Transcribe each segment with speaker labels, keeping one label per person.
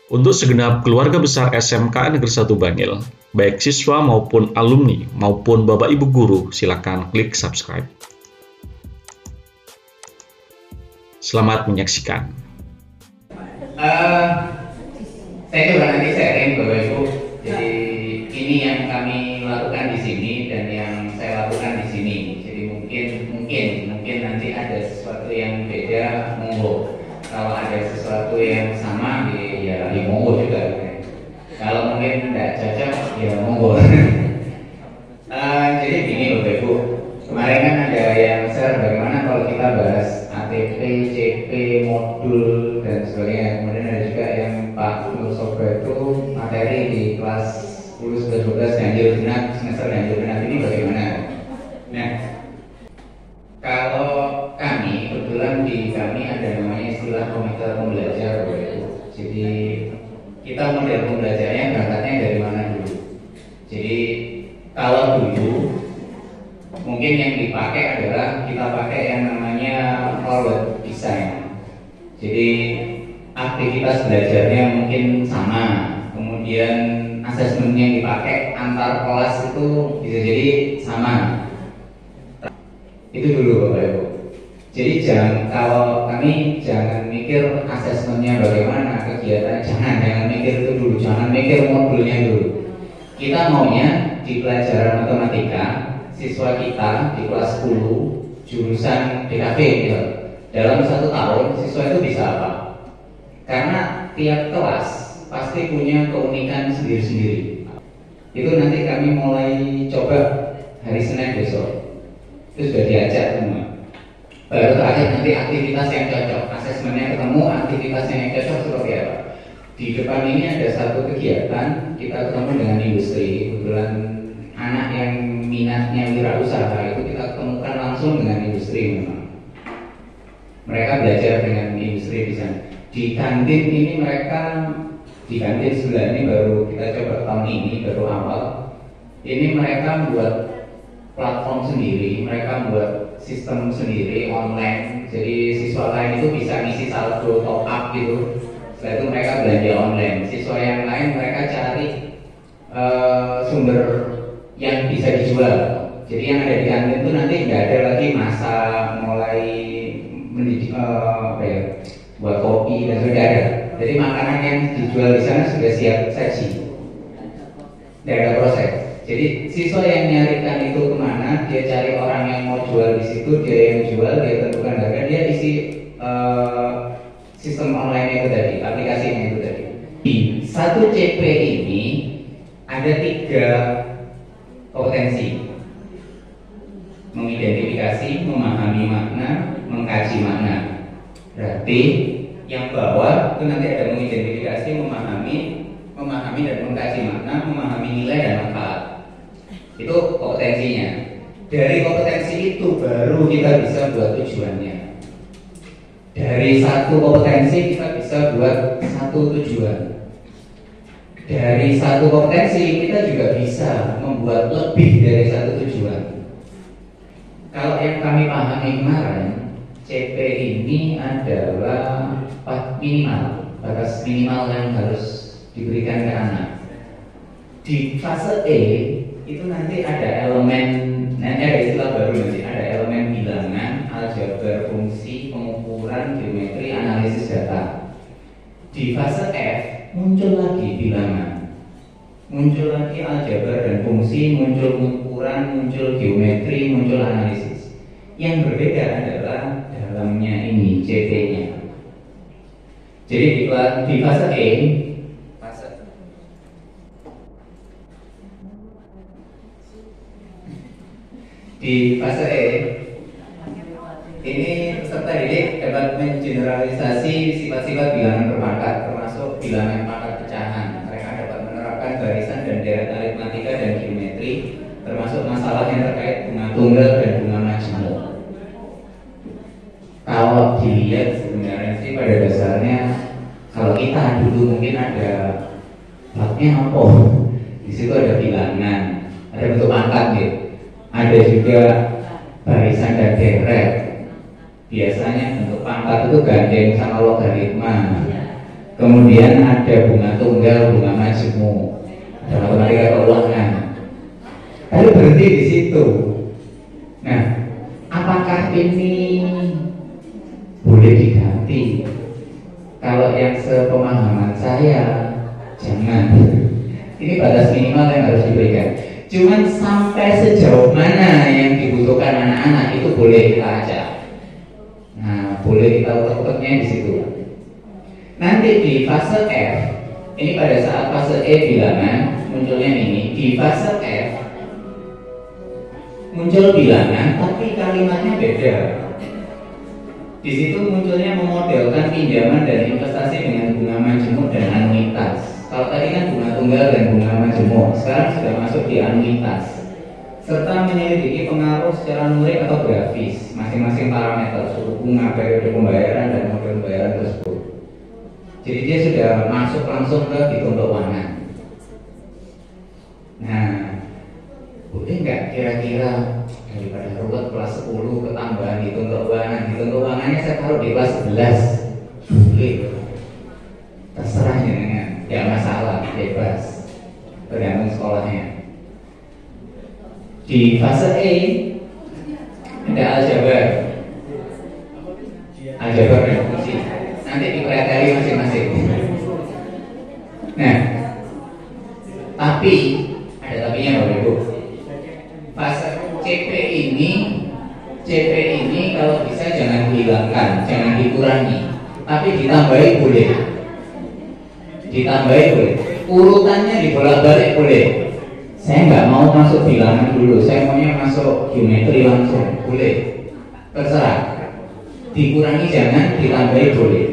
Speaker 1: Untuk segenap keluarga besar SMK Negeri 1 Bangil, baik siswa maupun alumni maupun Bapak Ibu guru, silakan klik subscribe. Selamat menyaksikan.
Speaker 2: Saya coba nanti sharing Bapak Ibu. Jadi ini yang kami lakukan di sini dan yang saya lakukan di sini. Jadi mungkin nanti ada sesuatu yang beda, monggo. Kalau ada sesuatu yang sama, ya monggo juga. Kalau mungkin tidak cocok, ya monggo. Jadi gini Bapak Ibu, kemarin kan ada yang share bagaimana kalau kita bahas ATP, CP, modul dan sebagainya. Kemudian ada juga yang Pak Nur Soba itu materi di kelas 10, 11, 12 ganjil genap, semester ganjil genap ini bagaimana? Nah, kalau kami kebetulan di kami ada namanya istilah komite pembelajar Bapak Ibu. Jadi kita model pembelajarnya berangkatnya dari mana dulu? Jadi kalau dulu mungkin yang dipakai adalah kita pakai yang namanya forward design. Jadi aktivitas belajarnya mungkin sama, kemudian asesmen yang dipakai antar kelas itu bisa jadi sama. Itu dulu Bapak Ibu. Jadi kalau kami jangan mikir asesmennya bagaimana, kegiatan jangan mikir itu dulu, jangan mikir modulnya dulu. Kita maunya di pelajaran matematika siswa kita di kelas 10 jurusan DKV gitu. Dalam 1 tahun siswa itu bisa apa? Karena tiap kelas pasti punya keunikan sendiri-sendiri. Itu nanti kami mulai coba hari Senin besok. Itu sudah diajak semua. Baru terakhir nanti aktivitas yang cocok, asesmennya ketemu, aktivitasnya yang cocok seperti apa. Di depan ini ada satu kegiatan, kita ketemu dengan industri. Kebetulan anak yang minatnya wirausaha itu kita ketemukan langsung dengan industri memang. Mereka belajar dengan industri di sana. Di kantin ini mereka, di kantin sebelah ini baru kita coba tahun ini, baru awal. Ini mereka buat platform sendiri, mereka buat sistem sendiri online. Jadi siswa lain itu bisa ngisi saldo top up gitu. Setelah itu mereka belanja online. Siswa yang lain mereka cari sumber yang bisa dijual. Jadi yang ada di kantin itu nanti nggak ada lagi masa mulai mendidik buat kopi dan sudah ada. Jadi makanan yang dijual di sana sudah siap saji. Tidak ada proses. Jadi siswa yang nyarikan itu kemana, dia cari orang yang mau jual di situ, dia yang jual, dia tentukan harga, dia isi sistem online itu tadi, aplikasinya itu tadi. Di 1 CP ini ada 3 kompetensi: mengidentifikasi, memahami makna, mengkaji makna. Berarti yang bawah itu nanti ada mengidentifikasi, memahami dan mengkaji makna, memahami nilai dan manfaat. Itu kompetensinya. Dari kompetensi itu baru kita bisa buat tujuannya. Dari 1 kompetensi kita bisa buat 1 tujuan. Dari 1 kompetensi kita juga bisa membuat lebih dari 1 tujuan. Kalau yang kami pahami kemarin, CP ini adalah batas minimal yang harus diberikan ke anak. Di fase E itu nanti ada elemen, nanti ada istilah baru nanti, ada elemen bilangan, aljabar fungsi, pengukuran, geometri, analisis data. Di fase F muncul lagi bilangan, muncul lagi aljabar dan fungsi, muncul pengukuran, muncul geometri, muncul analisis. Yang berbeda adalah dalamnya ini CP-nya. Jadi di fase E, di fase E ini peserta didik dapat mengeneralisasi sifat-sifat bilangan berpangkat, termasuk bilangan pangkat pecahan. Mereka dapat menerapkan barisan dan deret aritmatika dan geometri, termasuk masalah yang terkait bunga tunggal dan bunga majmuk. Kalau dilihat sebenarnya sih pada dasarnya, kalau kita dulu mungkin ada platnya apa? Di situ ada bilangan, ada bentuk pangkat gitu. Ada juga barisan dan deret. Biasanya bentuk pangkat itu gandeng sama logaritma. kemudian ada bunga tunggal, bunga majemuk, ada matematika keuangan. Tapi berhenti di situ. Nah, apakah ini boleh diganti? Kalau yang sepemahaman saya, jangan. Ini batas minimal yang harus diberikan. Cuman sampai sejauh mana yang dibutuhkan anak-anak itu boleh kita ajak. Nah, boleh kita utek-uteknya di situ. Nanti di fase F, ini pada saat fase E bilangan munculnya ini. Di fase F muncul bilangan, tapi kalimatnya beda. Di situ munculnya memodelkan pinjaman dan investasi dengan bunga majemuk dan anuitas. Kalau tadi kan bunga tunggal dan bunga majemuk, sekarang sudah masuk di anuitas. Serta menyelidiki pengaruh secara numerik atau grafis masing-masing parameter suku bunga, periode pembayaran, dan model pembayaran tersebut. Jadi dia sudah masuk langsung ke hitung keuangan. Nah, boleh nggak kira-kira daripada ruwet kelas 10 ketambahan hitung keuangan? Hitung keuangannya saya taruh di kelas 11. Boleh, terserah jenengan, nggak masalah, bebas, tergantung sekolahnya. Di fase E ada aljabar dan fungsi. Nanti dipelajari masing-masing. Nah, tapi ada tapinya Bapak Ibu. Fase CP ini kalau bisa jangan dihilangkan, jangan dikurangi, tapi ditambahi boleh. Urutannya dibolak-balik boleh. Saya nggak mau masuk bilangan dulu, saya maunya masuk geometri langsung, boleh. Terserah. Dikurangi jangan, ditambahi boleh.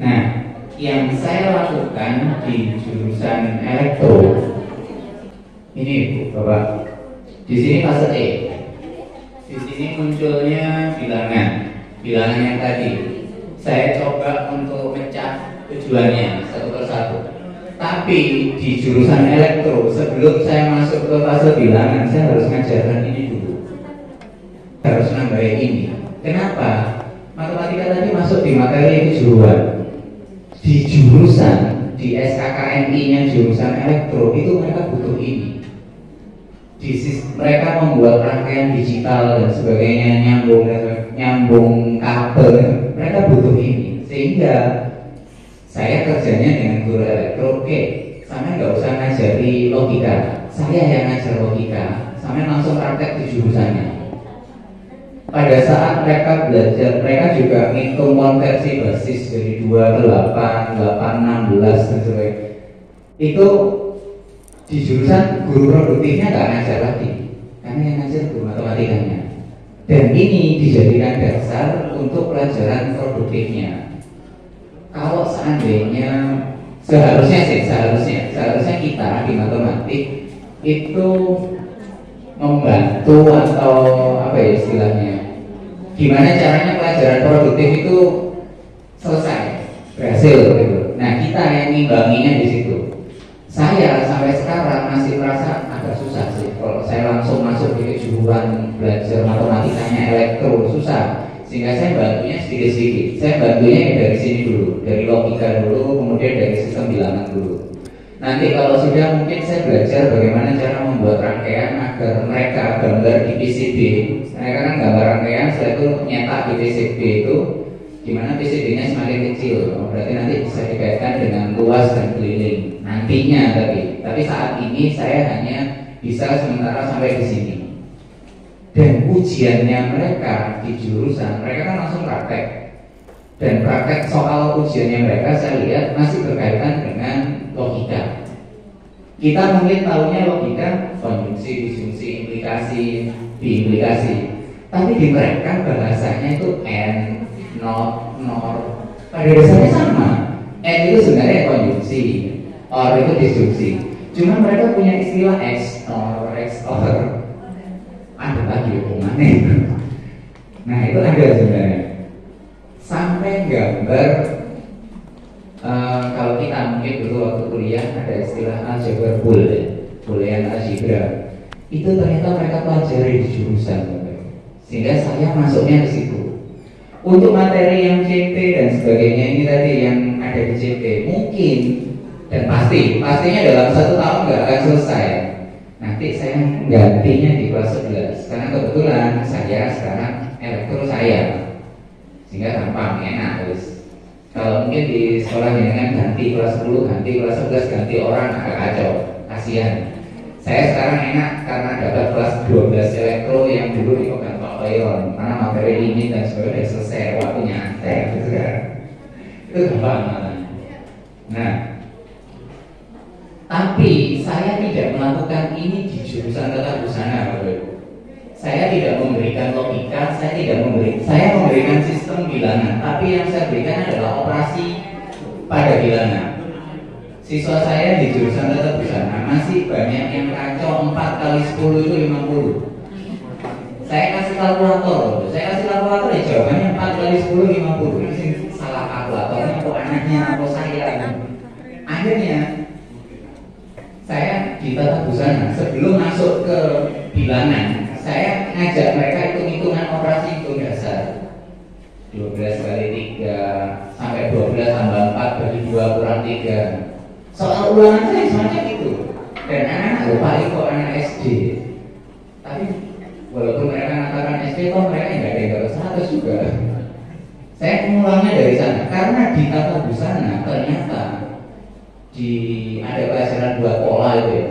Speaker 2: Nah, yang saya lakukan di jurusan elektro ini Bu, Bapak. Di sini fase E. Di sini munculnya bilangan yang tadi. Saya coba untuk mecah tujuannya satu persatu. Tapi di jurusan elektro, sebelum saya masuk ke fase bilangan, saya harus mengajarkan ini dulu. Harus nambahin ini. Kenapa? Matematika tadi masuk di materi kejuruan. Di jurusan, di SKKNI-nya jurusan elektro, itu mereka butuh ini. Mereka membuat rangkaian digital dan sebagainya, nyambung kabel, mereka butuh ini. Sehingga saya kerjanya dengan guru elektro, oke, sama nggak usah ngajari logika, saya yang ngajar logika, sama langsung praktek di jurusannya. Pada saat mereka belajar, mereka juga ngitung konversi basis dari 2 ke 8, 8, 16 dan sebagainya. Itu di jurusan guru produktifnya nggak ngajar lagi, karena yang ngajar guru matematikanya. Dan ini dijadikan dasar untuk pelajaran produktifnya. Kalau seandainya seharusnya kita di matematik itu membantu atau apa ya istilahnya, gimana caranya pelajaran produktif itu selesai, berhasil gitu. Nah, kita yang ngimbanginya di situ. Saya sampai sekarang masih merasa agak susah sih kalau saya langsung masuk di kejuruan belajar matematikanya elektro, susah. Sehingga saya bantunya sedikit-sedikit. Saya bantunya dari sini dulu, dari logika dulu, kemudian dari sistem bilangan dulu. Nanti kalau sudah mungkin saya belajar bagaimana cara membuat rangkaian agar mereka gambar di PCB. Mereka kan gambar rangkaian, setelah itu nyetak di PCB itu, gimana PCB-nya semakin kecil. Berarti nanti bisa dikaitkan dengan luas dan keliling. Nantinya tapi saat ini saya hanya bisa sementara sampai di sini. Dan ujiannya mereka di jurusan, mereka kan langsung praktek. Dan praktek soal ujiannya mereka saya lihat masih berkaitan dengan logika. Kita mungkin tahunya logika, konjungsi, disjungsi, implikasi, diimplikasi. Tapi di mereka bahasanya itu and, not, nor. Pada dasarnya sama. And itu sebenarnya konjungsi, or itu disjungsi. Cuma mereka punya istilah XOR, XOR. Ada lagi hubungannya. Nah, itu ada sebenarnya. Sampai gambar kalau kita mungkin dulu waktu kuliah ada istilah aljabar boolean algebra. Itu ternyata mereka pelajari di jurusan, sehingga saya masuknya ke situ. Untuk materi yang CP dan sebagainya ini tadi yang ada di CP mungkin dan pastinya dalam 1 tahun nggak akan selesai. Nanti saya gantinya di kelas 11 karena kebetulan saya sekarang elektro saya, sehingga gampang enak terus. Kalau mungkin di sekolah dengan ganti kelas 10, ganti kelas 11, ganti orang agak kacau, kasihan. Saya sekarang enak karena dapat kelas 12 elektro yang dulu dipegang Pak Leon, karena materi ini dan sebagainya sudah selesai, waktunya gitu kan. Itu gampang malah. Nah, tapi saya tidak melakukan ini di jurusan tata busana, Bapak Ibu. Saya tidak memberikan logika, saya memberikan sistem bilangan, tapi yang saya berikan adalah operasi pada bilangan. Siswa saya di jurusan tata busana masih banyak yang kacau 4 kali 10 itu 50. Saya kasih kalkulator ya jawabannya 4 kali 10 50. Ini salah kalkulatornya atau anaknya atau saya. Akhirnya saya di tata busana sebelum masuk ke bilangan, saya ngajak mereka hitung-hitungan operasi hitung dasar 12 kali 3 sampai 12 tambah 4 bagi 2 kurang 3. Soal ulangan saya semacam itu. Dan anak-anak lupa itu anak SD. Tapi walaupun mereka mengatakan SD, kok mereka nggak ada yang dapat 100 juga. Saya mengulangnya dari sana karena di tata busana ternyata ada pelajaran buat pola itu ya.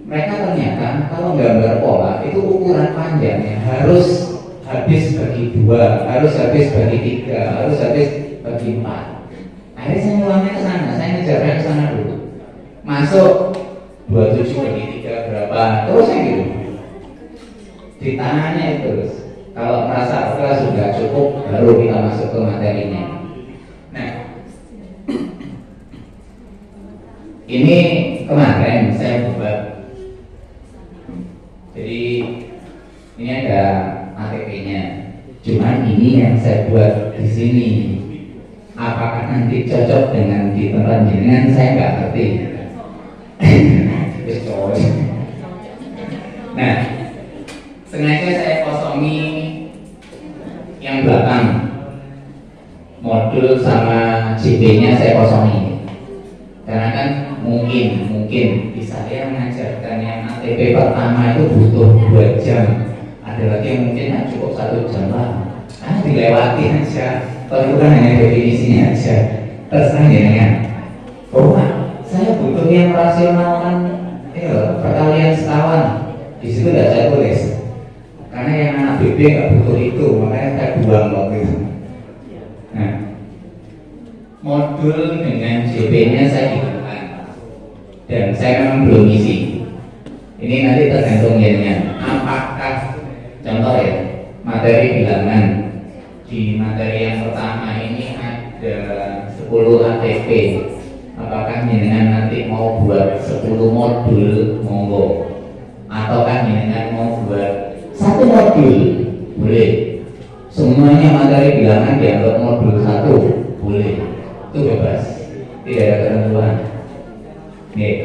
Speaker 2: Mereka ternyata kalau gambar pola itu ukuran panjangnya harus habis bagi 2, harus habis bagi 3, harus habis bagi 4. Akhirnya saya ngulangnya ke sana, saya ngejarnya ke sana dulu. Masuk 27 bagi 3 berapa? Terus saya gitu. Ditanya terus. Kalau merasa sudah cukup, baru kita masuk ke materinya. Nah, ini kemarin saya buat. Jadi ini ada ATP-nya. Cuman ini yang saya buat di sini. Apakah nanti cocok dengan di tempat jenengan saya nggak ngerti. Nah, sengaja saya kosongi yang belakang. Modul sama JP-nya saya kosongi. Karena kan mungkin di saya mengajarkan yang ATP pertama itu butuh 2 jam. Ada lagi yang mungkin cukup 1 jam lah. Dilewati aja. Kalau itu kan hanya definisinya aja. Terserah ya. Oh, saya butuh yang rasionalkan perkalian sekawan. Di situ tidak saya tulis. Karena yang anak BB nggak butuh itu, makanya saya buang waktu itu. Nah, modul dengan JP-nya saya gunakan dan saya memang belum isi. Ini nanti tergantung jadinya. Apakah contoh ya materi bilangan di materi yang pertama ini ada 10 ATP. Apakah jenengan nanti mau buat 10 modul monggo, ataukah jenengan mau buat 1 modul boleh. Semuanya materi bilangan dianggap modul 1 boleh. Itu bebas, tidak ada ketentuan. Nih,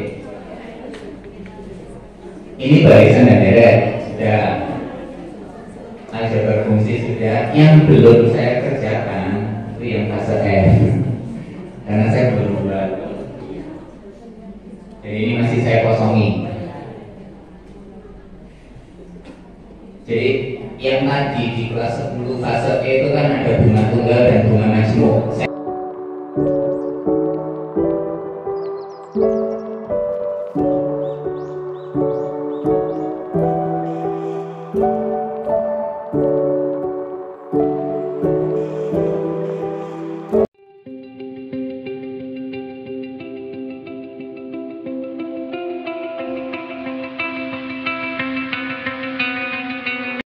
Speaker 2: ini barisan dan deret sudah, aljabar fungsi sudah. Yang belum saya kerjakan itu yang fase F, karena saya belum buat. Jadi ini masih saya kosongi. Jadi yang tadi di kelas 10 fase E itu kan ada bunga tunggal dan bunga majmuk.